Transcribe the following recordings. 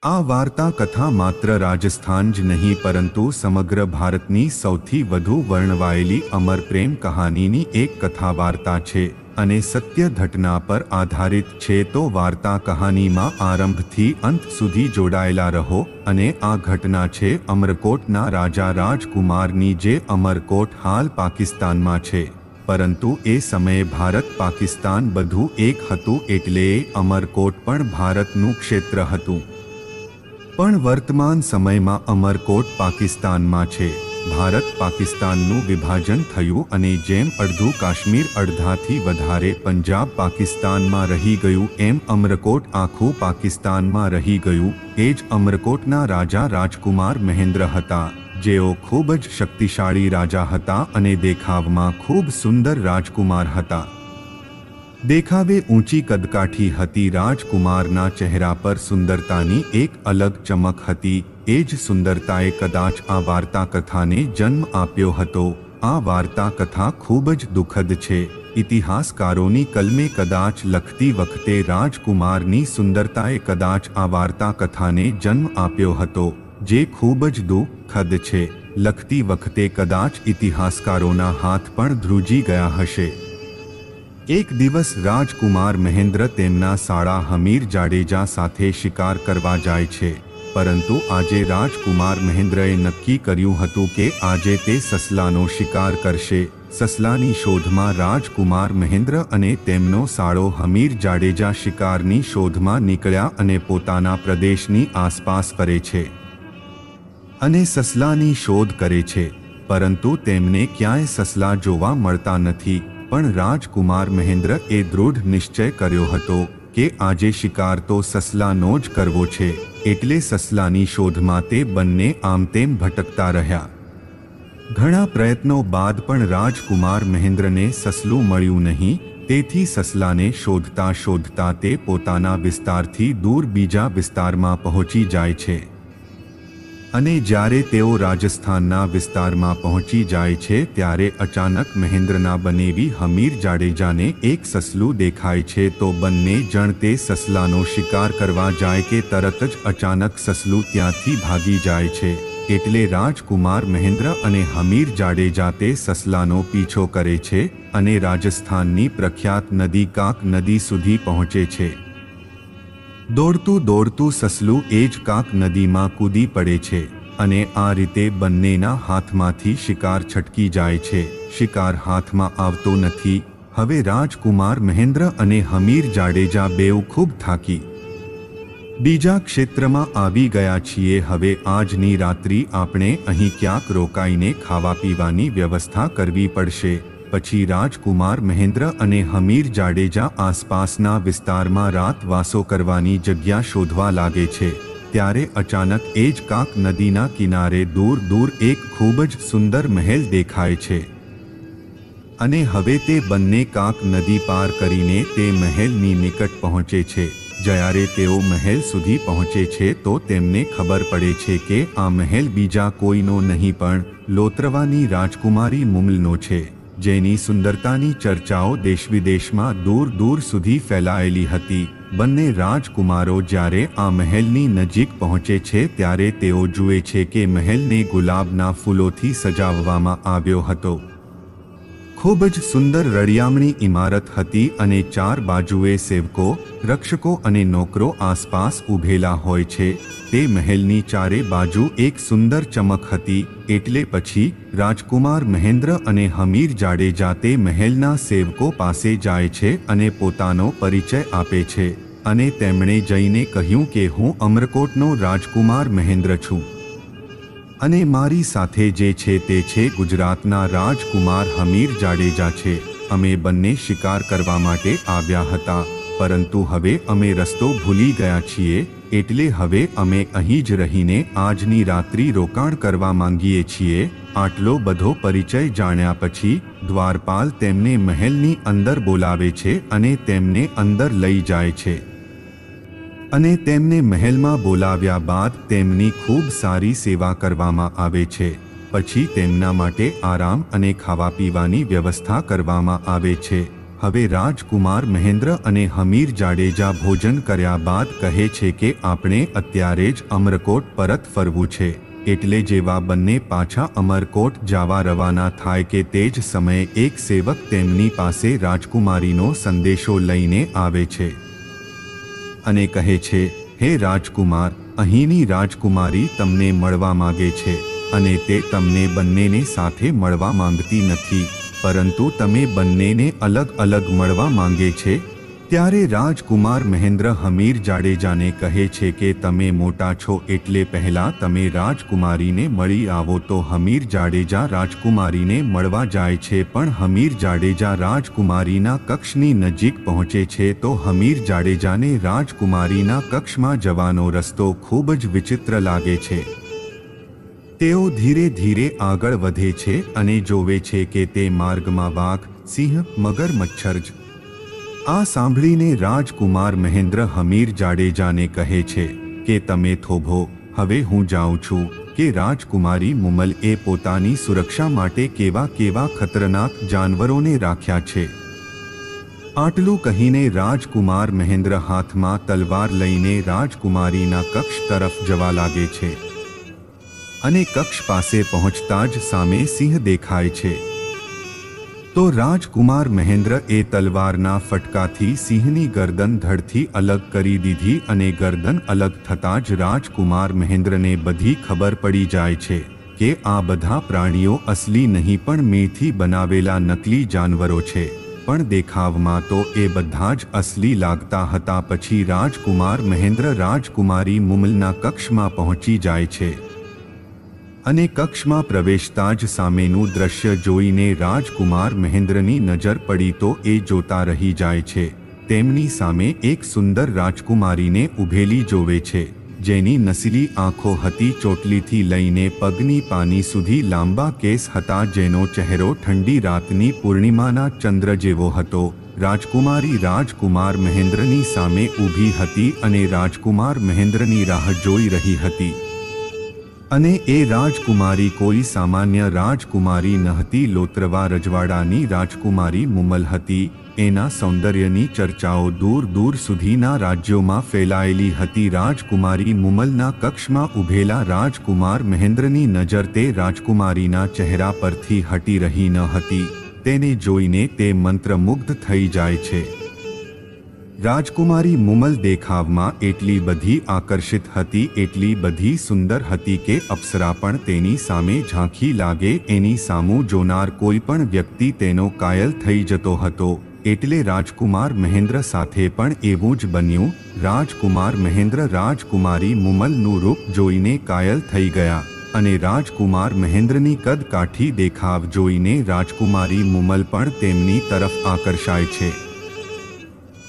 આ વાર્તા કથા માત્ર રાજસ્થાન જ નહીં પરંતુ સમગ્ર ભારતની સૌથી વધુ વર્ણવાયેલી અમર પ્રેમ કહાનીની એક કથા વાર્તા છે અને સત્ય ઘટના પર આધારિત છે। તો વાર્તા કહાનીમાં આરંભથી અંત સુધી જોડાયેલા રહો। અને આ ઘટના છે અમરકોટના રાજા રાજકુમારની, જે અમરકોટ હાલ પાકિસ્તાનમાં છે, પરંતુ એ સમયે ભારત પાકિસ્તાન બધું એક હતું, એટલે અમરકોટ પણ ભારતનું ક્ષેત્ર હતું। પણ વર્તમાન સમયમાં અમરકોટ પાકિસ્તાનમાં છે। ભારત પાકિસ્તાનનું વિભાજન થયું અને જેમ અડધું કાશ્મીર અડધાથી વધારે પંજાબ પાકિસ્તાનમાં રહી ગયું, એમ અમરકોટ આખું પાકિસ્તાનમાં રહી ગયું। એ જ અમરકોટના રાજા રાજકુમાર મહેન્દ્ર હતા, જેઓ ખૂબ જ શક્તિશાળી રાજા હતા અને દેખાવમાં ખૂબ સુંદર રાજકુમાર હતા। દેખાવે ઊંચી કદકાઠી હતી। રાજકુમારના ચહેરા પર સુંદરતાની એક અલગ ચમક હતી। એ જ સુંદરતાએ કદાચ આ વાર્તા કથાને જન્મ આપ્યો હતો। આ વાર્તા કથા ખૂબ જ દુઃખદ છે। ઇતિહાસકારોની કલમે કદાચ લખતી વખતે રાજકુમારની સુંદરતાએ કદાચ આ વાર્તા કથાને જન્મ આપ્યો હતો, જે ખૂબ જ દુઃખદ છે। લખતી વખતે કદાચ ઇતિહાસકારોના હાથ પણ ધ્રુજી ગયા હશે। એક દિવસ રાજકુમાર મહેન્દ્ર તેમના સાળા હમીર જાડેજા સાથે શિકાર કરવા જાય છે, પરંતુ આજે રાજકુમાર મહેન્દ્રએ નક્કી કર્યું હતું કે આજે તે સસલાનો શિકાર કરશે। સસલાની શોધમાં રાજકુમાર મહેન્દ્ર અને તેમનો સાળો હમીર જાડેજા શિકારની શોધમાં નીકળ્યા અને પોતાના પ્રદેશની આસપાસ ફરે છે અને સસલાની શોધ કરે છે, પરંતુ તેમને ક્યાંય સસલા જોવા મળતા નથી। પણ રાજકુમાર મહેન્દ્ર એ દૃઢ નિશ્ચય કર્યો હતો કે આજે શિકાર તો સસલાનો જ કરવો છે, એટલે સસલાની શોધમાં તે બંને આમ તેમ ભટકતા રહ્યા। ઘણા પ્રયત્નો બાદ પણ રાજકુમાર મહેન્દ્રને સસલું મળ્યું નહીં, તેથી સસલાને શોધતા શોધતા તે પોતાના વિસ્તારથી દૂર બીજા વિસ્તારમાં પહોંચી જાય છે। અને જ્યારે તેઓ રાજસ્થાનના વિસ્તારમાં પહોંચી જાય છે, ત્યારે અચાનક મહેન્દ્રના બનેવી હમીર જાડેજાને એક સસલું દેખાય છે। તો બંને જણ તે સસલાનો શિકાર કરવા જાય કે તરત જ અચાનક સસલું ત્યાંથી ભાગી જાય છે, એટલે રાજકુમાર મહેન્દ્ર અને હમીર જાડેજા તે સસલાનો પીછો કરે છે અને રાજસ્થાનની પ્રખ્યાત નદી કાંક નદી સુધી પહોંચે છે। દોડતું દોડતું સસલું એ જ કાંક નદીમાં કૂદી પડે છે અને આ રીતે બંનેના હાથમાંથી શિકાર છટકી જાય છે। શિકાર હાથમાં આવતો નથી। હવે રાજકુમાર મહેન્દ્ર અને હમીર જાડેજા બેઉ ખૂબ થાકી બીજા ક્ષેત્રમાં આવી ગયા છીએ। હવે આજની રાત્રિ આપણે અહીં ક્યાંક રોકાઈને ખાવા પીવાની વ્યવસ્થા કરવી પડશે। પછી રાજકુમાર મહેન્દ્ર અને હમીર જાડેજા આસપાસના વિસ્તારમાં રાતવાસો કરવાની જગ્યા શોધવા લાગે છે। ત્યારે અચાનક એ જ કાંક નદીના કિનારે દૂર દૂર એક ખૂબ જ સુંદર મહેલ દેખાય છે અને હવે તે બંને કાંક નદી પાર કરીને તે મહેલની નિકટ પહોંચે છે। જ્યારે તેઓ મહેલ સુધી પહોંચે છે તો તેમને ખબર પડે છે કે આ મહેલ બીજા કોઈનો નહીં પણ લોત્રવાની રાજકુમારી મુમલનો છે, જેની સુંદરતાની ચર્ચાઓ દેશવિદેશમાં દૂર દૂર સુધી ફેલાયેલી હતી। બંને રાજકુમારો જ્યારે આ મહેલની નજીક પહોંચે છે ત્યારે તેઓ જુએ છે કે મહેલને ગુલાબના ફૂલોથી સજાવવામાં આવ્યો હતો। ખૂબ જ સુંદર રળિયામણી ઇમારત હતી અને ચાર બાજુએ સેવકો, રક્ષકો અને નોકરો આસપાસ ઊભેલા હોય છે। તે મહેલની ચારે બાજુ એક સુંદર ચમક હતી। એટલે પછી રાજકુમાર મહેન્દ્ર અને હમીર જાડેજા તે મહેલના સેવકો પાસે જાય છે અને પોતાનો પરિચય આપે છે અને તેમણે જઈને કહ્યું કે હું અમરકોટનો રાજકુમાર મહેન્દ્ર છું અને મારી સાથે જે છે તે છે ગુજરાતના રાજકુમાર હમીર જાડેજા છે। અમે બંને શિકાર કરવા માટે આવ્યા હતા, પરંતુ હવે અમે રસ્તો ભૂલી ગયા છીએ, એટલે હવે અમે અહીં જ રહીને આજની રાત્રિ રોકાણ કરવા માંગીએ છીએ। આટલો બધો પરિચય જાણ્યા પછી દ્વારપાલ તેમને મહેલની અંદર બોલાવે છે અને તેમને અંદર લઈ જાય છે અને તેમને મહેલમાં બોલાવ્યા બાદ તેમની ખૂબ સારી સેવા કરવામાં આવે છે। પછી તેમના માટે આરામ અને ખાવા પીવાની વ્યવસ્થા કરવામાં આવે છે। હવે રાજકુમાર મહેન્દ્ર અને હમીર જાડેજા ભોજન કર્યા બાદ કહે છે કે આપણે અત્યારે જ અમરકોટ પરત ફરવું છે। એટલે જેવા બંને પાછા અમરકોટ જવા રવાના થાય કે તે જ સમયે એક સેવક તેમની પાસે રાજકુમારીનો સંદેશો લઈને આવે છે અને કહે છે, હે રાજકુમાર, અહીંની રાજકુમારી તમને મળવા માંગે છે અને તે તમને બંનેને સાથે મળવા માંગતી નથી, પરંતુ તમે બંનેને અલગ અલગ મળવા માંગે છે। ત્યારે રાજકુમાર મહેન્દ્ર હમીર જાડેજાને કહે છે કે તમે મોટા છો એટલે પહેલા તમે રાજકુમારીને મળી આવો। તો હમીર જાડેજા રાજકુમારીને મળવા જાય છે, પણ હમીર જાડેજા રાજકુમારીના કક્ષની નજીક પહોંચે છે તો હમીર જાડેજાને રાજકુમારીના કક્ષમાં જવાનો રસ્તો ખૂબ જ વિચિત્ર લાગે છે। તેઓ ધીરે ધીરે આગળ વધે છે અને જોવે છે કે તે માર્ગમાં વાઘ, સિંહ, મગર, મચ્છર જ। આ સાંભળીને રાજકુમાર મહેન્દ્ર હમીર જાડેજાને કહે છે કે તમે થોભો, હવે હું જાઉં છું કે રાજકુમારી મુમલએ પોતાની સુરક્ષા માટે કેવા કેવા ખતરનાક જાનવરોને રાખ્યા છે। આટલું કહીને રાજકુમાર મહેન્દ્ર હાથમાં તલવાર લઈને રાજકુમારીના કક્ષ તરફ જવા લાગે છે અને કક્ષ પાસે પહોંચતા જ સામે સિંહ દેખાય છે। તો રાજકુમાર મહેન્દ્ર એ તલવારના ફટકાથી સિંહની ગરદન ધડથી અલગ કરી દીધી અને ગરદન અલગ થતાં જ રાજકુમાર મહેન્દ્રને બધી ખબર પડી જાય છે કે આ બધા પ્રાણીઓ અસલી નહીં પણ મીથી બનાવેલા નકલી જાનવરો છે, પણ દેખાવમાં તો એ બધા જ અસલી લાગતા હતા। પછી રાજકુમાર મહેન્દ્ર રાજકુમારી મુમલના કક્ષમાં પહોંચી જાય છે અને કક્ષમાં પ્રવેશતા જ સામેનું દ્રશ્ય જોઈને રાજકુમાર મહેન્દ્રની નજર પડી તો એ જોતા રહી જાય છે। તેમની સામે એક સુંદર રાજકુમારીને ઊભેલી જોવે છે, જેની નસીલી આંખો હતી, ચોટલીથી લઈને પગની પાની સુધી લાંબા કેસ હતા, જેનો ચહેરો ઠંડી રાતની પૂર્ણિમાના ચંદ્ર જેવો હતો। રાજકુમારી રાજકુમાર મહેન્દ્રની સામે ઊભી હતી અને રાજકુમાર મહેન્દ્રની રાહ જોઈ રહી હતી અને એ રાજકુમારી કોઈ સામાન્ય રાજકુમારી નહોતી, લોત્રવા રજવાડાની રાજકુમારી મુમલ હતી। એના સૌંદર્યની ચર્ચાઓ દૂર દૂર સુધીના રાજ્યોમાં ફેલાયેલી હતી। રાજકુમારી મુમલના કક્ષમાં ઊભેલા રાજકુમાર મહેન્દ્રની નજર તે રાજકુમારીના ચહેરા પરથી હટી રહી ન હતી। તેને જોઈને તે મંત્રમુગ્ધ થઈ જાય છે। રાજકુમારી મુમલ દેખાવમાં એટલી બધી આકર્ષિત હતી, એટલી બધી સુંદર હતી કે અપ્સરા પણ તેની સામે ઝાંખી લાગે એની સામું જોનાર કોઈ પણ વ્યક્તિ તેનો કાયલ થઈ જતો હતો। એટલે રાજકુમાર મહેન્દ્ર સાથે પણ એવું જ બન્યું। રાજકુમાર મહેન્દ્ર રાજકુમારી મુમલનું રૂપ જોઈને કાયલ થઈ ગયા અને રાજકુમાર મહેન્દ્રની કદ કાઠી દેખાવ જોઈને રાજકુમારી મુમલ પણ તેમની તરફ આકર્ષાય છે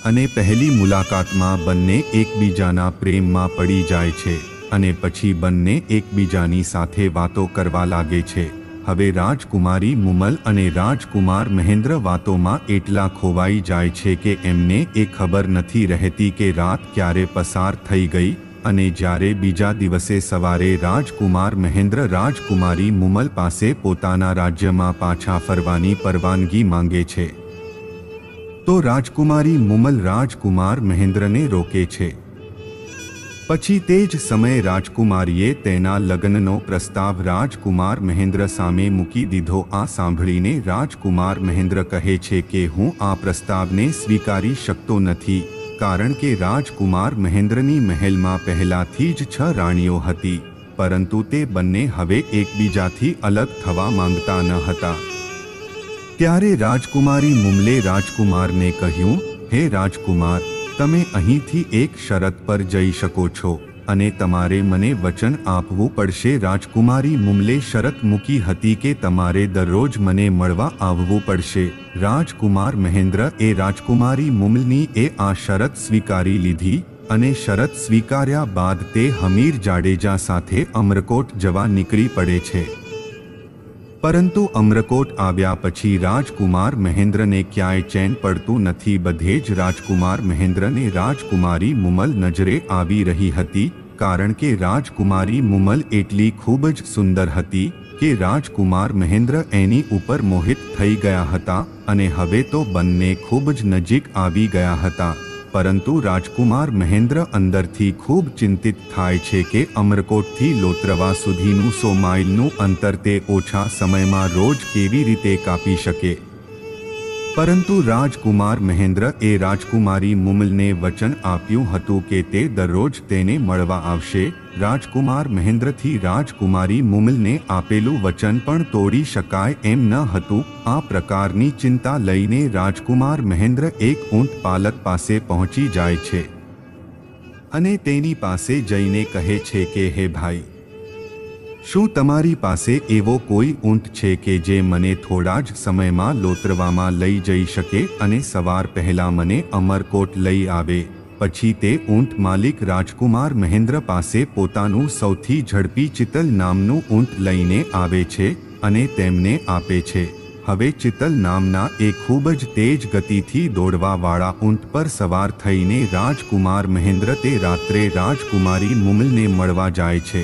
અને પહેલી મુલાકાતમાં બંને એકબીજાના પ્રેમમાં પડી જાય છે અને પછી બંને એકબીજાની સાથે વાતો કરવા લાગે છે। હવે રાજકુમારી મુમલ અને રાજકુમાર મહેન્દ્ર વાતોમાં એટલા ખોવાઈ જાય છે કે એમને એ ખબર નથી રહેતી કે રાત ક્યારે પસાર થઈ ગઈ અને જ્યારે બીજા દિવસે સવારે રાજકુમાર મહેન્દ્ર રાજકુમારી મુમલ પાસે પોતાના રાજ્યમાં પાછા ફરવાની પરવાનગી માંગે છે તો રાજકુમારી મુમલ રાજકુમાર મહેન્દ્રને રોકે છે। પછી તે જ સમયે રાજકુમારીએ તેના લગ્નનો પ્રસ્તાવ રાજકુમાર મહેન્દ્ર સામે મૂકી દીધો। આ સાંભળીને રાજકુમાર મહેન્દ્ર કહે છે કે હું આ પ્રસ્તાવને સ્વીકારી શકતો નથી, કારણ કે રાજકુમાર મહેન્દ્રની મહેલમાં પહેલાથી જ 6 રાણીઓ હતી, પરંતુ તે બંને હવે એકબીજાથી અલગ થવા માંગતા ન હતા। ત્યારે રાજકુમારી મુમલે રાજકુમારને કહ્યું, હે રાજકુમાર, તમે અહીંથી એક શરત પર જઈ શકો છો અને તમારે મને વચન આપવું પડશે। રાજકુમારી મુમલે શરત મૂકી હતી કે તમારે દરરોજ મને મળવા આવવું પડશે। રાજકુમાર મહેન્દ્ર એ રાજકુમારી મુમલની આ શરત સ્વીકારી લીધી અને શરત સ્વીકાર્યા બાદ તે હમીર જાડેજા સાથે અમરકોટ જવા નીકળી પડે છે। પરંતુ અમરકોટ આવ્યા પછી રાજકુમાર મહેન્દ્રને ક્યાંય ચેન પડતું નથી। બધે જ રાજકુમાર મહેન્દ્રને રાજકુમારી મુમલ નજરે આવી રહી હતી, કારણ કે રાજકુમારી મુમલ એટલી ખૂબ જ સુંદર હતી કે રાજકુમાર મહેન્દ્ર એની ઉપર મોહિત થઈ ગયા હતા અને હવે તો બંને ખૂબ જ નજીક આવી ગયા હતા. પરંતુ રાજકુમાર મહેન્દ્ર અંદરથી ખૂબ ચિંતિત થાય છે કે અમરકોટથી લોત્રવા સુધીનું 100 માઇલનું અંતર તે ઓછા સમયમાં રોજ કેવી રીતે કાપી શકે. પરંતુ રાજકુમાર મહેન્દ્ર એ રાજકુમારી મુમલને વચન આપ્યું હતું કે તે દરરોજ તેને મળવા આવશે. રાજકુમાર મહેન્દ્રથી રાજકુમારી મુમલને આપેલું વચન પણ તોડી શકાય એમ ન હતું. આ પ્રકારની ચિંતા લઈને રાજકુમાર મહેન્દ્ર એક ઊંટ પાલક પાસે પહોંચી જાય છે અને તેની પાસે જઈને કહે છે કે હે ભાઈ, શું તમારી પાસે એવો કોઈ ઊંટ છે કે જે મને થોડા જ સમયમાં લોત્રવામાં લઈ જઈ શકે અને સવાર પહેલા મને અમરકોટ લઈ આવે? પછી તે ઊંટ માલિક રાજકુમાર મહેન્દ્ર પાસે પોતાનું સૌથી ઝડપી ચિતલ નામનું ઊંટ લઈને આવે છે અને તેમને આપે છે. હવે ચિતલ નામના એ ખૂબ જ તેજ ગતિથી દોડવાવાળા ઊંટ પર સવાર થઈને રાજકુમાર મહેન્દ્ર તે રાત્રે રાજકુમારી મુમલને મળવા જાય છે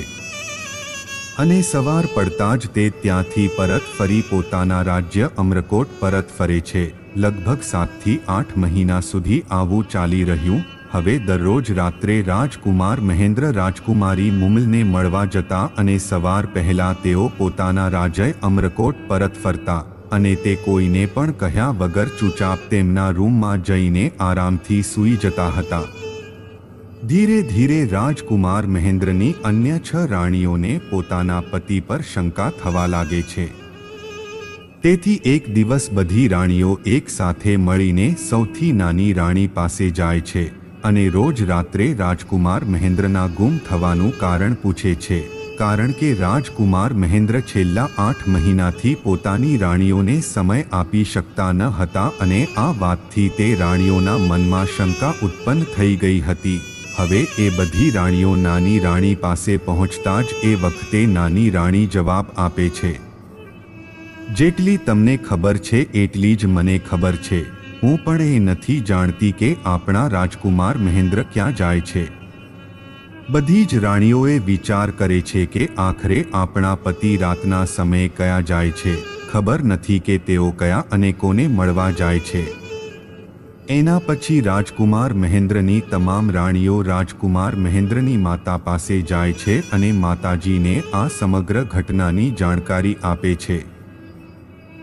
અને સવાર પડતા જ તે ત્યાંથી પરત ફરી પોતાના રાજ્ય અમરકોટ પરત ફરે છે. લગભગ 7 થી 8 મહિના સુધી આવું ચાલી રહ્યું. હવે દરરોજ રાત્રે રાજકુમાર મહેન્દ્ર રાજકુમારી મુમલને મળવા જતા અને સવાર પહેલા તેઓ પોતાના રાજ્ય અમરકોટ પરત ફરતા અને તે કોઈને પણ કહ્યા વગર ચૂપચાપ તેમના રૂમમાં જઈને આરામથી સૂઈ જતા હતા. ધીરે ધીરે રાજકુમાર મહેન્દ્રની અન્ય 6 રાણીઓને પોતાના પતિ પર શંકા થવા લાગે છે. તેથી એક દિવસ બધી રાણીઓ એક સાથે મળીને સૌથી નાની રાણી પાસે જાય છે અને રોજ રાત્રે રાજકુમાર મહેન્દ્રના ગુમ થવાનું કારણ પૂછે છે. કારણ કે રાજકુમાર મહેન્દ્ર છેલ્લા 8 મહિનાથી પોતાની રાણીઓને સમય આપી શકતા ન હતા અને આ વાતથી તે રાણીઓના મનમાં શંકા ઉત્પન્ન થઈ ગઈ હતી. હવે એ બધી રાણીઓ નાની રાણી પાસે પહોંચતા જ એ વખતે નાની રાણી જવાબ આપે છે, જેટલી તમને ખબર છે એટલી જ મને ખબર છે. હું પણ એ નથી જાણતી કે આપણા રાજકુમાર મહેન્દ્ર ક્યાં જાય છે. બધી જ રાણીઓએ વિચાર કરે છે કે આખરે આપણા પતિ રાતના સમયે કયા જાય છે. ખબર નથી કે તેઓ કયા અને કોને મળવા જાય છે. એના પછી રાજકુમાર મહેન્દ્રની તમામ રાણીઓ રાજકુમાર મહેન્દ્રની માતા પાસે જાય છે અને માતાજીને આ સમગ્ર ઘટનાની જાણકારી આપે છે.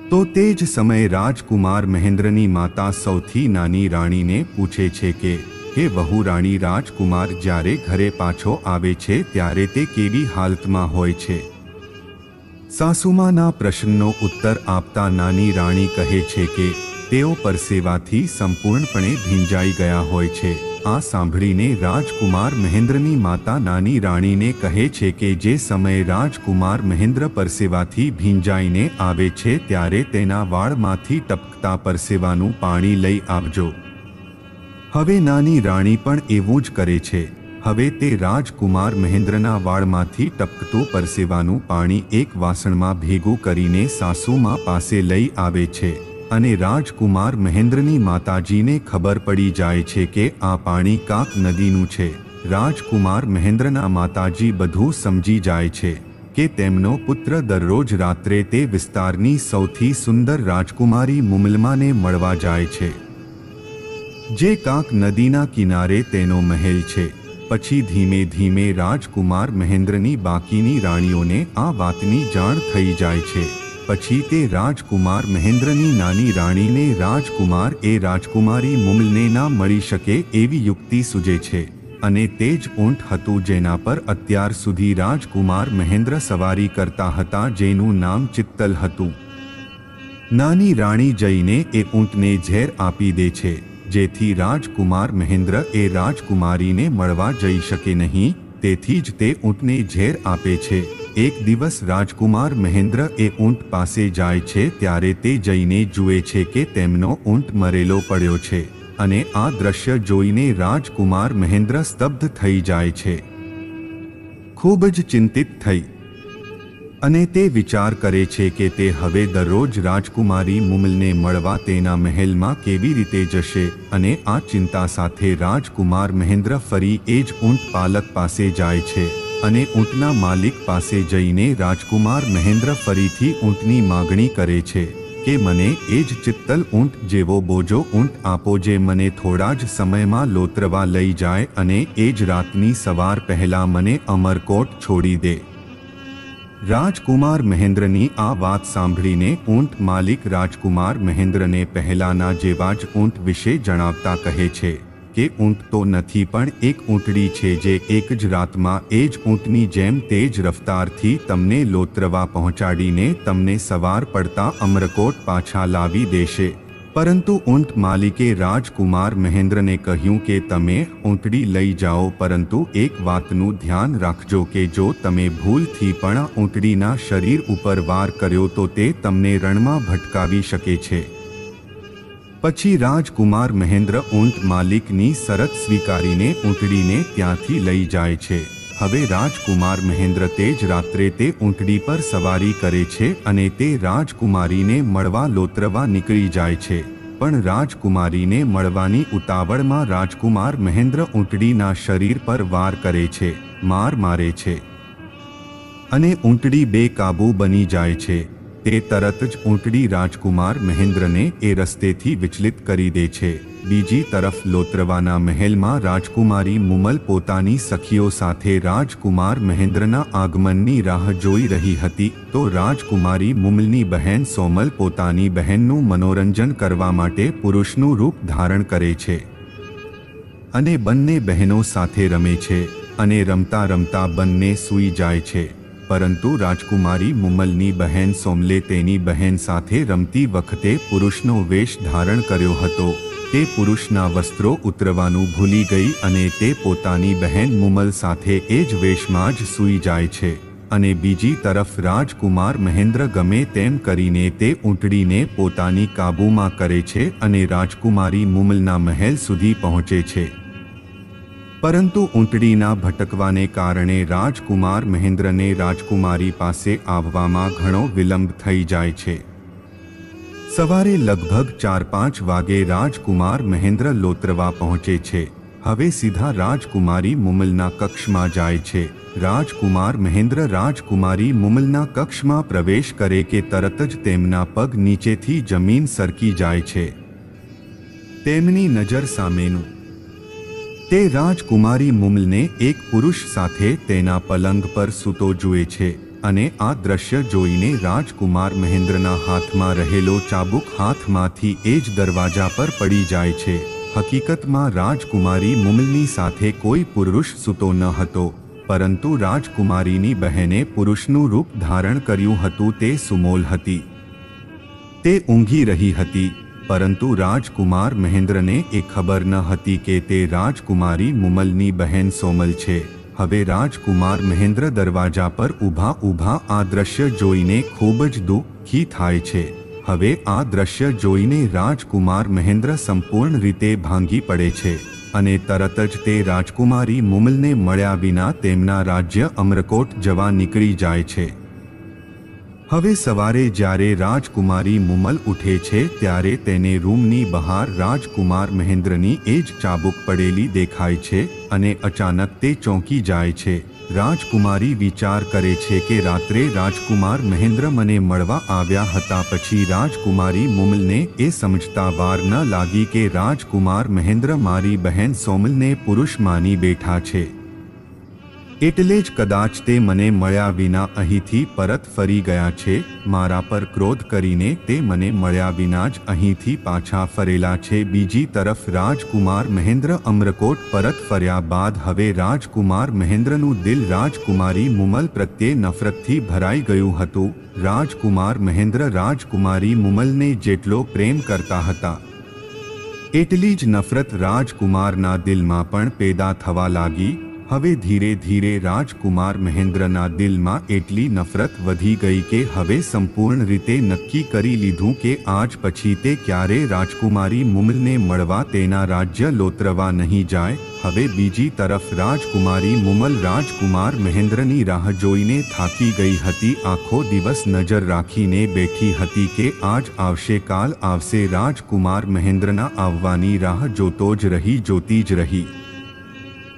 તો તે જ સમયે રાજકુમાર મહેન્દ્રની માતા સૌથી નાની રાણીને પૂછે છે કે હે વહુ રાણી, રાજકુમાર જ્યારે ઘરે પાછો આવે છે ત્યારે તે કેવી હાલતમાં હોય છે? સાસુમાના પ્રશ્નનો ઉત્તર આપતા નાની રાણી કહે છે કે તેઓ પરસેવાથી સંપૂર્ણપણે ભીંજાઈ ગયા હોય છે. આ સાંભળીને રાજકુમાર મહેન્દ્રની માતા નાની રાણીને કહે છે કે જે સમયે રાજકુમાર મહેન્દ્ર પરસેવાથી ભીંજાઈને આવે છે ત્યારે તેના વાળમાંથી ટપકતા પરસેવાનું પાણી લઈ આવજો. હવે નાની રાણી પણ એવું જ કરે છે. હવે તે રાજકુમાર મહેન્દ્રના વાળમાંથી ટપકતું પરસેવાનું પાણી એક વાસણમાં ભેગું કરીને સાસુમા પાસે લઈ આવે છે અને રાજકુમાર મહેન્દ્રની માતાજીને ખબર પડી જાય છે કે આ પાણી કાક નદીનું છે. રાજકુમાર મહેન્દ્રના માતાજી બધું સમજી જાય છે કે તેમનો પુત્ર દરરોજ રાત્રે તે વિસ્તારની સૌથી સુંદર રાજકુમારી મુમલમાને મળવા જાય છે, જે કાંક નદીના કિનારે તેનો મહેલ છે. પછી ધીમે ધીમે રાજકુમાર મહેન્દ્રની બાકીની રાણીઓને આ વાતની જાણ થઈ જાય છે. પછી તે રાજકુમાર મહેન્દ્રની નાની રાણીને રાજકુમાર એ રાજકુમારી મુમલને ના મળી શકે એવી યુક્તિ સૂજે છે અને તે જ ઊંટ હતું જેના પર અત્યાર સુધી રાજકુમાર મહેન્દ્ર સવારી કરતા હતા, જેનું નામ ચિત્તલ હતું. નાની રાણી જઈને એ ઊંટને ઝેર આપી દે છે, જેથી રાજકુમાર મહેન્દ્ર એ રાજકુમારીને મળવા જઈ શકે નહીં. તેથી જ તે ઊંટને ઝેર આપે છે. એક દિવસ રાજકુમાર મહેન્દ્ર એ ઊંટ પાસે જાય છે ત્યારે તે જઈને જુએ છે કે તેમનો ઊંટ મરેલો પડ્યો છે અને આ દ્રશ્ય જોઈને રાજકુમાર મહેન્દ્ર સ્તબ્ધ થઈ જાય છે. ખૂબ જ ચિંતિત થઈ અને તે વિચાર કરે છે કે તે હવે દરરોજ રાજકુમારી મુમલને મળવા તેના મહેલમાં કેવી રીતે જશે અને આ ચિંતા સાથે રાજકુમાર મહેન્દ્ર ફરી એ જ ઊંટ પાલક પાસે જાય છે અને ઊંટના માલિક પાસે જઈને રાજકુમાર મહેન્દ્ર ફરીથી ઊંટની માગણી કરે છે કે મને એ જ ચિત્તલ ઊંટ જેવો બોજો ઊંટ આપો જે મને થોડા જ સમયમાં લોત્રવા લઈ જાય અને એ જ રાતની સવાર પહેલા મને અમરકોટ છોડી દે। રાજકુમાર મહેન્દ્રની આ વાત સાંભળીને ઊંટ માલિક રાજકુમાર મહેન્દ્રને પહેલાના જેવા જ ઊંટ વિશે જણાવતા કહે છે કે ઊંટ તો નથી પણ એક ઊંટડી છે જે એક જ રાતમાં એ જ ઊંટની જેમ તેજ રફતારથી તમને લોત્રવા પહોંચાડીને તમને સવાર પડતા અમરકોટ પાછા લાવી દેશે। પરંતુ ઊંટ માલિકે રાજકુમાર મહેન્દ્રને કહ્યું કે તમે ઊંટડી લઈ જાઓ, પરંતુ એક વાતનું ધ્યાન રાખજો કે જો તમે ભૂલથી પણ આ ઊંટડીના શરીર ઉપર વાર કર્યો તો તે તમને રણમાં ભટકાવી શકે છે। પછી રાજકુમાર મહેન્દ્ર ઊંટ માલિકની શરત સ્વીકારીને ઊંટડીને ત્યાંથી લઈ જાય છે। હવે રાજકુમાર મહેન્દ્ર તે જ રાત્રે તે ઊંટડી પર સવારી કરે છે અને તે રાજકુમારીને મળવા લોત્રવા નીકળી જાય છે। પણ રાજકુમારીને મળવાની ઉતાવળમાં રાજકુમાર મહેન્દ્ર ઊંટડીના શરીર પર વાર કરે છે, માર મારે છે અને ઊંટડી બેકાબૂ બની જાય છે। તે તરત જ ઊંટડી રાજકુમાર મહેન્દ્રને એ રસ્તેથી વિચલિત કરી દે છે। બીજી તરફ લોત્રવાના મહેલમાં રાજકુમારી મુમલ પોતાની સખીઓ સાથે રાજકુમાર મહેન્દ્રના આગમનની રાહ જોઈ રહી હતી તો રાજકુમારી મુમલની બહેન સોમલ પોતાની બહેનનું મનોરંજન કરવા માટે પુરુષનું રૂપ ધારણ કરે છે અને બંને બહેનો સાથે રમે છે અને રમતા રમતા બંને સૂઈ જાય છે। પરંતુ રાજકુમારી મુમલની બહેન સોમલે તેની બહેન સાથે રમતી વખતે પુરુષનો વેશ ધારણ કર્યો હતો। તે પુરુષના વસ્ત્રો ઉતરવાનું ભૂલી ગઈ અને તે પોતાની બહેન મુમલ સાથે એ જ વેશમાં જ સૂઈ જાય છે અને બીજી તરફ રાજકુમાર મહેન્દ્ર ગમે તેમ કરીને તે ઊંટડીને પોતાની કાબૂમાં કરે છે અને રાજકુમારી મુમલના મહેલ સુધી પહોંચે છે। પરંતુ ઊંટડીના ભટકવાને કારણે રાજકુમાર મહેન્દ્રને રાજકુમારી પાસે આવવામાં ઘણો વિલંબ થઈ જાય છે। સવારે લગભગ 4-5 વાગે રાજકુમાર મહેન્દ્ર લોત્રવા પહોંચે છે। હવે સીધા રાજકુમારી મુમલના કક્ષમાં જાય છે। રાજકુમાર મહેન્દ્ર રાજકુમારી મુમલના કક્ષમાં પ્રવેશ કરે કે તરત જ તેમના પગ નીચેથી જમીન સરકી જાય છે। તેમની નજર સામેનું તે રાજકુમારી મુમલને એક પુરુષ સાથે તેના પલંગ પર સૂતો જુએ છે અને આ દ્રશ્ય જોઈને રાજકુમાર મહેન્દ્રના હાથમાં રહેલો ચાબુક હાથમાંથી એ જ દરવાજા પર પડી જાય છે। હકીકતમાં રાજકુમારી મુમલની સાથે કોઈ પુરુષ સૂતો ન હતો, પરંતુ રાજકુમારીની બહેને પુરુષનું રૂપ ધારણ કર્યું હતું। તે સુમોલ હતી, તે ઊંઘી રહી હતી, પરંતુ રાજકુમાર મહેન્દ્રને એ ખબર ન હતી કે તે રાજકુમારી મુમલની બહેન સોમલ છે। હવે રાજકુમાર મહેન્દ્ર દરવાજા પર ઊભા ઊભા આ દ્રશ્ય જોઈને ખૂબ જ દુઃખી થાય છે। હવે આ દ્રશ્ય જોઈને રાજકુમાર મહેન્દ્ર સંપૂર્ણ રીતે ભાંગી પડે છે અને તરત જ તે રાજકુમારી મુમલને મળ્યા વિના તેમના રાજ્ય અમરકોટ જવા નીકળી જાય છે। હવે સવારે જ્યારે રાજકુમારી મુમલ ઉઠે છે ત્યારે તેને રૂમની બહાર રાજકુમાર મહેન્દ્રની એ જ ચાબુક પડેલી દેખાય છે અને અચાનક તે ચોંકી જાય છે। રાજકુમારી વિચાર કરે છે કે રાત્રે રાજકુમાર મહેન્દ્ર મને મળવા આવ્યા હતા। પછી રાજકુમારી મુમલને એ સમજતા વાર ન લાગી કે રાજકુમાર મહેન્દ્ર મારી બહેન સોમલને પુરુષ માની બેઠા છે, એટલે જ કદાચ તે મને મળ્યા વિના અહીંથી પરત ફરી ગયા છે। મારા પર ક્રોધ કરીને તે મને મળ્યા વિના જ અહીંથી પાછા ફરેલા છે। બીજી તરફ રાજકુમાર મહેન્દ્ર અમરકોટ પરત ફર્યા બાદ હવે રાજકુમાર મહેન્દ્રનું દિલ રાજકુમારી મુમલ પ્રત્યે નફરતથી ભરાઈ ગયું હતું। રાજકુમાર મહેન્દ્ર રાજકુમારી મુમલને જેટલો પ્રેમ કરતા હતા એટલી જ નફરત રાજકુમારના દિલમાં પણ પેદા થવા લાગી। હવે ધીરે ધીરે રાજકુમાર મહેન્દ્રના દિલમાં એટલી નફરત વધી ગઈ કે હવે સંપૂર્ણ રીતે નક્કી કરી લીધું કે આજ પછી તે ક્યારેય રાજકુમારી મુમલને મળવા તેના રાજ્ય લોત્રવા નહીં જાય। હવે બીજી તરફ રાજકુમારી મુમલ રાજકુમાર મહેન્દ્રની રાહ જોઈને થાકી ગઈ હતી। આખો દિવસ નજર રાખીને બેઠી હતી કે આજ આવશે કાલ આવશે। રાજકુમાર મહેન્દ્રના આવવાની રાહ જોતી જ રહી।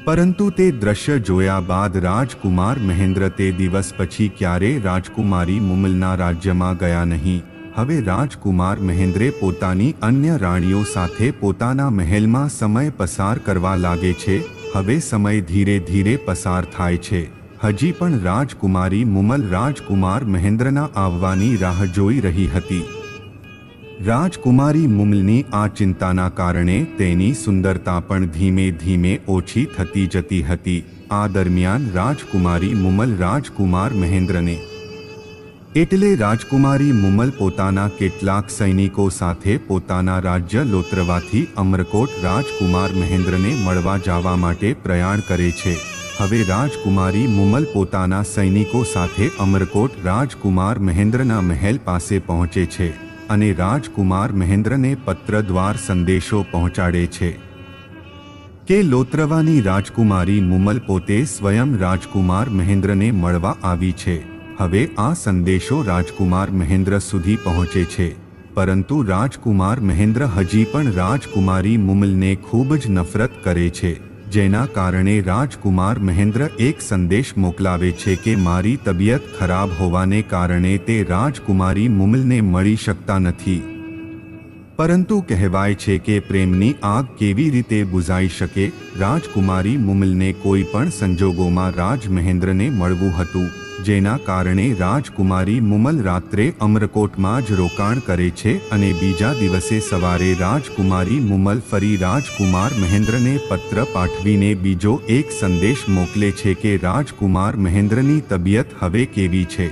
પરંતુ તે દ્રશ્ય જોયા બાદ રાજકુમાર મહેન્દ્ર તે દિવસ પછી ક્યારેય રાજકુમારી મુમલના રાજ્યમાં ગયા નહીં. હવે રાજકુમાર મહેન્દ્રે પોતાની અન્ય રાણીઓ સાથે પોતાના મહેલમાં સમય પસાર કરવા લાગે છે. હવે સમય ધીરે ધીરે પસાર થાય છે. હજી પણ રાજકુમારી મુમલ રાજકુમાર મહેન્દ્રના આવવાની રાહ જોઈ રહી હતી. રાજકુમારી મુમલની આ ચિંતાના કારણે તેની સુંદરતા પણ ધીમે ધીમે ઓછી થતી જતી હતી. આ દરમિયાન રાજકુમારી મુમલ રાજકુમાર મહેન્દ્રને એટલે રાજકુમારી મુમલ પોતાના કેટલાક સૈનિકો સાથે પોતાના રાજ્ય લોત્રવાથી અમરકોટ રાજકુમાર મહેન્દ્રને મળવા જવા માટે પ્રયાણ કરે છે. હવે રાજકુમારી મુમલ પોતાના સૈનિકો સાથે અમરકોટ રાજકુમાર મહેન્દ્રના મહેલ પાસે પહોંચે છે અને રાજકુમાર મહેન્દ્રને પત્ર દ્વાર સંદેશો પહોંચાડે છે કે લોત્રવાની રાજકુમારી મુમલ પોતે સ્વયં રાજકુમાર મહેન્દ્રને મળવા આવી છે. હવે આ સંદેશો રાજકુમાર મહેન્દ્ર સુધી પહોંચે છે, પરંતુ રાજકુમાર મહેન્દ્ર હજી પણ રાજકુમારી મુમલને ખૂબ જ નફરત કરે છે, જેના કારણે રાજકુમાર મહેન્દ્ર એક સંદેશ મોકલાવે છે કે મારી તબિયત ખરાબ હોવાને કારણે તે રાજકુમારી મુમલને મળી શકતા નથી. પરંતુ કહેવાય છે કે પ્રેમની આગ કેવી રીતે બુઝાઈ શકે. રાજકુમારી મુમલને કોઈ પણ સંજોગોમાં રાજ મહેન્દ્રને મળવું હતું, જેના કારણે રાજકુમારી મુમલ રાત્રે અમરકોટમાં જ રોકાણ કરે છે અને બીજા દિવસે સવારે રાજકુમારી મુમલ ફરી રાજકુમાર મહેન્દ્રને પત્ર પાઠવીને બીજો એક સંદેશ મોકલે છે કે રાજકુમાર મહેન્દ્રની તબિયત હવે કેવી છે.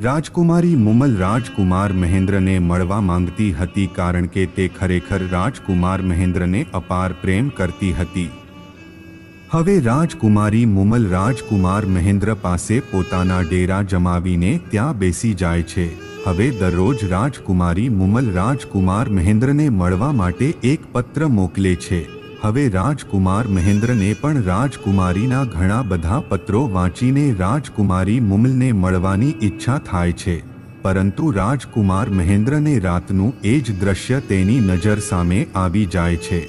રાજકુમારી મુમલ રાજકુમાર મહેન્દ્રને મળવા માંગતી હતી કારણ કે તે ખરેખર રાજકુમાર મહેન્દ્રને અપાર પ્રેમ કરતી હતી. હવે રાજકુમારી મુમલ રાજકુમાર મહેન્દ્ર પાસે પોતાના ડેરા જમાવીને ત્યાં બેસી જાય છે. હવે દરરોજ રાજકુમારી મુમલ રાજકુમાર મહેન્દ્રને મળવા માટે એક પત્ર મોકલે છે. હવે રાજકુમાર મહેન્દ્રને પણ રાજકુમારીના ઘણા બધા પત્રો વાંચીને રાજકુમારી મુમલને મળવાની ઈચ્છા થાય છે, પરંતુ રાજકુમાર મહેન્દ્રને રાતનું એ જ દ્રશ્ય તેની નજર સામે આવી જાય છે.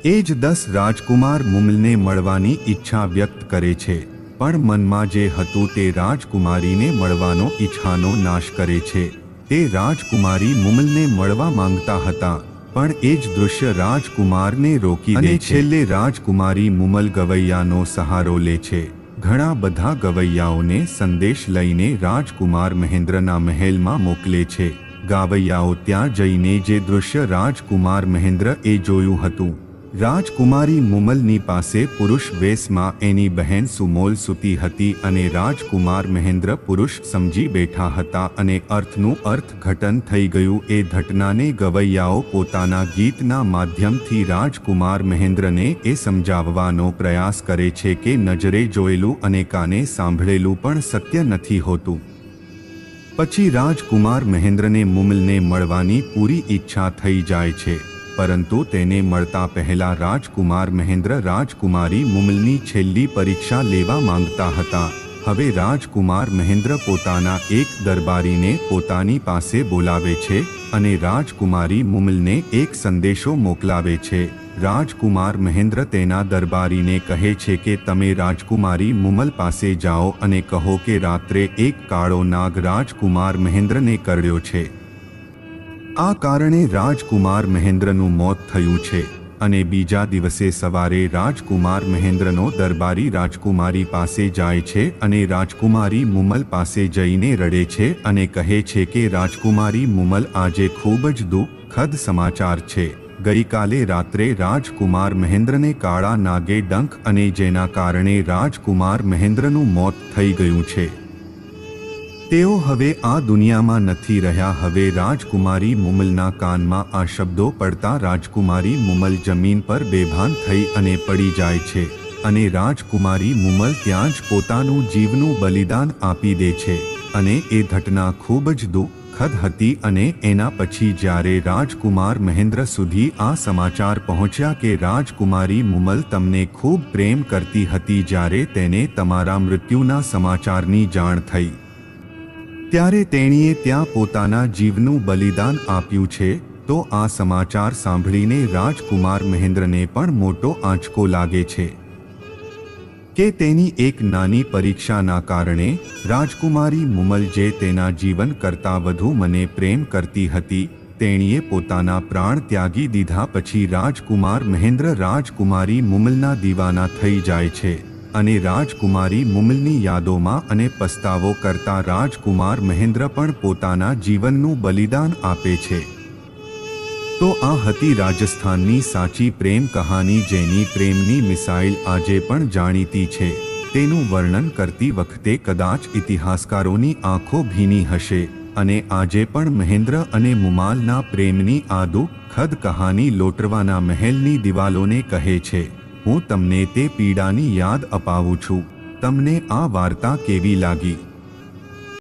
એ જ 10 રાજકુમાર મુમલને મળવાની ઈચ્છા વ્યક્ત કરે છે, પણ મનમાં જે હતું તે રાજકુમારીને મળવાનો ઈચ્છાનો નાશ કરે છે. તે રાજકુમારી મુમલને મળવા માંગતા હતા, પણ એ જ દૃશ્ય રાજકુમારને રોકી દે છે. છેલ્લે રાજકુમારી મુમલ ગવૈયાનો સહારો લે છે. ઘણા બધા ગવૈયાઓને સંદેશ લઈને રાજકુમાર મહેન્દ્રના મહેલમાં મોકલે છે. ગાવૈયાઓ ત્યાં જઈને જે દૃશ્ય રાજકુમાર મહેન્દ્ર એ જોયું હતું, રાજકુમારી મુમલની પાસે પુરુષ વેશમાં એની બહેન સુમોલ સૂતી હતી અને રાજકુમાર મહેન્દ્ર પુરુષ સમજી બેઠા હતા અને અર્થનું અર્થઘટન થઈ ગયું. એ ઘટનાને ગવૈયાઓ પોતાના ગીતના માધ્યમથી રાજકુમાર મહેન્દ્રને એ સમજાવવાનો પ્રયાસ કરે છે કે નજરે જોયેલું અને કાને સાંભળેલું પણ સત્ય નથી હોતું. પછી રાજકુમાર મહેન્દ્રને મુમલને મળવાની પૂરી ઈચ્છા થઈ જાય છે, પરંતુ તેને મળતા પહેલા રાજકુમાર મહેન્દ્ર રાજકુમારી મુમલની છેલ્લી પરીક્ષા લેવા માંગતા હતા. હવે રાજકુમાર મહેન્દ્ર પોતાના એક દરબારીને પોતાની પાસે બોલાવે છે અને રાજકુમારી મુમલને એક સંદેશો મોકલાવે છે. રાજકુમાર મહેન્દ્ર તેના દરબારીને કહે છે કે તમે રાજકુમારી મુમલ પાસે જાઓ અને કહો કે રાત્રે એક કાળો નાગ રાજકુમાર મહેન્દ્રને કરડ્યો છે. આ કારણે રાજકુમાર મહેન્દ્રનું મોત થયું છે અને બીજા દિવસે સવારે રાજકુમાર મહેન્દ્રનો દરબારી રાજકુમારી પાસે જાય છે અને રાજકુમારી મુમલ પાસે જઈને રડે છે અને કહે છે કે રાજકુમારી મુમલ, આજે ખૂબ જ દુઃખદ સમાચાર છે. ગઈકાલે રાત્રે રાજકુમાર મહેન્દ્રને કાળા નાગે ડંખ અને જેના કારણે રાજકુમાર મહેન્દ્રનું મોત થઈ ગયું છે. તેઓ હવે આ દુનિયામાં નથી રહ્યા. હવે રાજકુમારી મુમલના કાનમાં આ શબ્દો પડતા રાજકુમારી મુમલ જમીન પર બેભાન થઈ અને પડી જાય છે અને રાજકુમારી મુમલ ત્યાં જ પોતાનું જીવનું બલિદાન આપી દે છે અને એ ઘટના ખૂબ જ દુઃખદ હતી. અને એના પછી જ્યારે રાજકુમાર મહેન્દ્ર સુધી આ સમાચાર પહોંચ્યા કે રાજકુમારી મુમલ તમને ખૂબ પ્રેમ કરતી હતી, જ્યારે તેને તમારા મૃત્યુના સમાચારની જાણ થઈ ત્યારે તેણીએ ત્યાં પોતાના જીવનું બલિદાન આપ્યું છે. તો આ સમાચાર સાંભળીને રાજકુમાર મહેન્દ્રને પણ મોટો આંચકો લાગે છે કે તેની એક નાની પરીક્ષાના કારણે રાજકુમારી મુમલ, જે તેના જીવન કરતાં વધુ મને પ્રેમ કરતી હતી, તેણીએ પોતાના પ્રાણ ત્યાગી દીધા. પછી રાજકુમાર મહેન્દ્ર રાજકુમારી મુમલના દીવાના થઈ જાય છે અને રાજકુમારી મુમલની યાદોમાં અને પસ્તાવો કરતા રાજકુમાર મહેન્દ્ર પણ પોતાના જીવનનું બલિદાન આપે છે. તો આ હતી રાજસ્થાનની સાચી પ્રેમ કહાની, જેની પ્રેમની મિસાઇલ આજે પણ જાણીતી છે. તેનું વર્ણન કરતી વખતે કદાચ ઇતિહાસકારોની આંખો ભીની હશે અને આજે પણ મહેન્દ્ર અને મુમાલના પ્રેમની આ દુઃખદ કહાની લોટરવાના મહેલની દિવાલોને કહે છે, હું તમને તે પીડાની યાદ અપાવું છું. તમને આ વાર્તા કેવી લાગી?